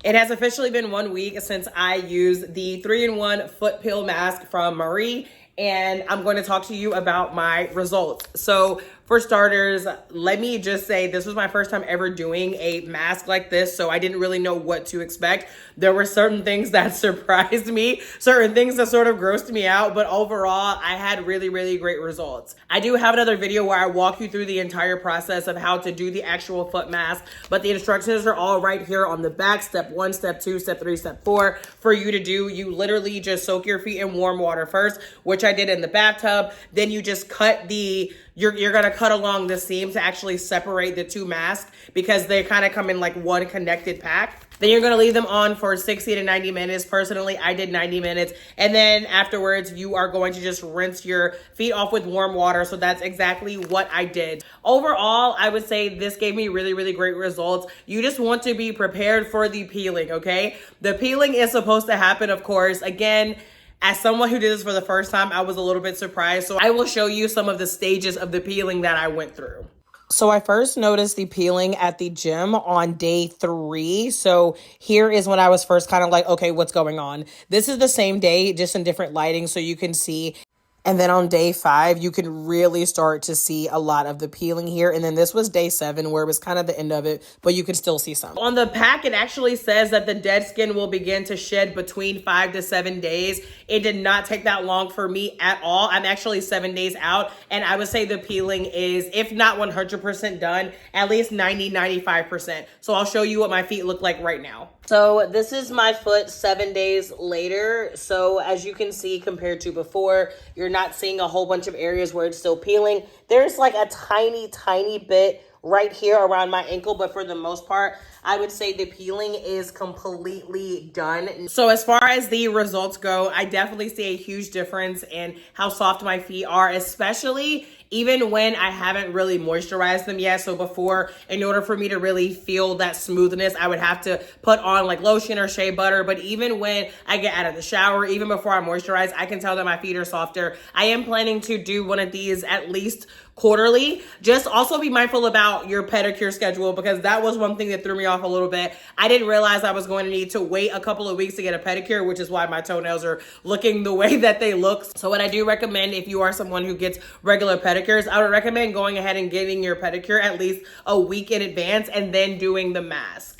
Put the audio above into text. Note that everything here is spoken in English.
It has officially been 1 week since I used the 3-in-1 foot peel mask from MAREE, and I'm going to talk to you about my results. So for starters, let me just say this was my first time ever doing a mask like this, so I didn't really know what to expect. There were certain things that surprised me, certain things that sort of grossed me out, but overall, I had really, really great results. I do have another video where I walk you through the entire process of how to do the actual foot mask, but the instructions are all right here on the back. Step 1, step 2, step 3, step 4 for you to do. You literally just soak your feet in warm water first, which I did in the bathtub. Then you just cut you're gonna cut along the seam to actually separate the two masks because they kind of come in like one connected pack. Then you're gonna leave them on for 60 to 90 minutes. Personally, I did 90 minutes. And then afterwards, you are going to just rinse your feet off with warm water. So that's exactly what I did. Overall, I would say this gave me really, really great results. You just want to be prepared for the peeling, okay? The peeling is supposed to happen, of course. Again, as someone who did this for the first time, I was a little bit surprised. So I will show you some of the stages of the peeling that I went through. So I first noticed the peeling at the gym on day 3. So here is when I was first kind of like, okay, what's going on? This is the same day, just in different lighting, so you can see. And then on day 5, you can really start to see a lot of the peeling here. And then this was day 7, where it was kind of the end of it, but you can still see some. On the pack, it actually says that the dead skin will begin to shed between 5 to 7 days. It did not take that long for me at all. I'm actually 7 days out, and I would say the peeling is, if not 100% done, at least 90-95%. So I'll show you what my feet look like right now. So this is my foot 7 days later. So as you can see, compared to before, you're not seeing a whole bunch of areas where it's still peeling. There's like a tiny bit right here around my ankle, but for the most part, I would say the peeling is completely done. So as far as the results go, I definitely see a huge difference in how soft my feet are, especially even when I haven't really moisturized them yet. So before, in order for me to really feel that smoothness, I would have to put on like lotion or shea butter. But even when I get out of the shower, even before I moisturize, I can tell that my feet are softer. I am planning to do one of these at least quarterly. Just also be mindful about your pedicure schedule, because that was one thing that threw me off a little bit. I didn't realize I was going to need to wait a couple of weeks to get a pedicure, which is why my toenails are looking the way that they look. So what I do recommend, if you are someone who gets regular pedicures, I would recommend going ahead and getting your pedicure at least a week in advance and then doing the mask.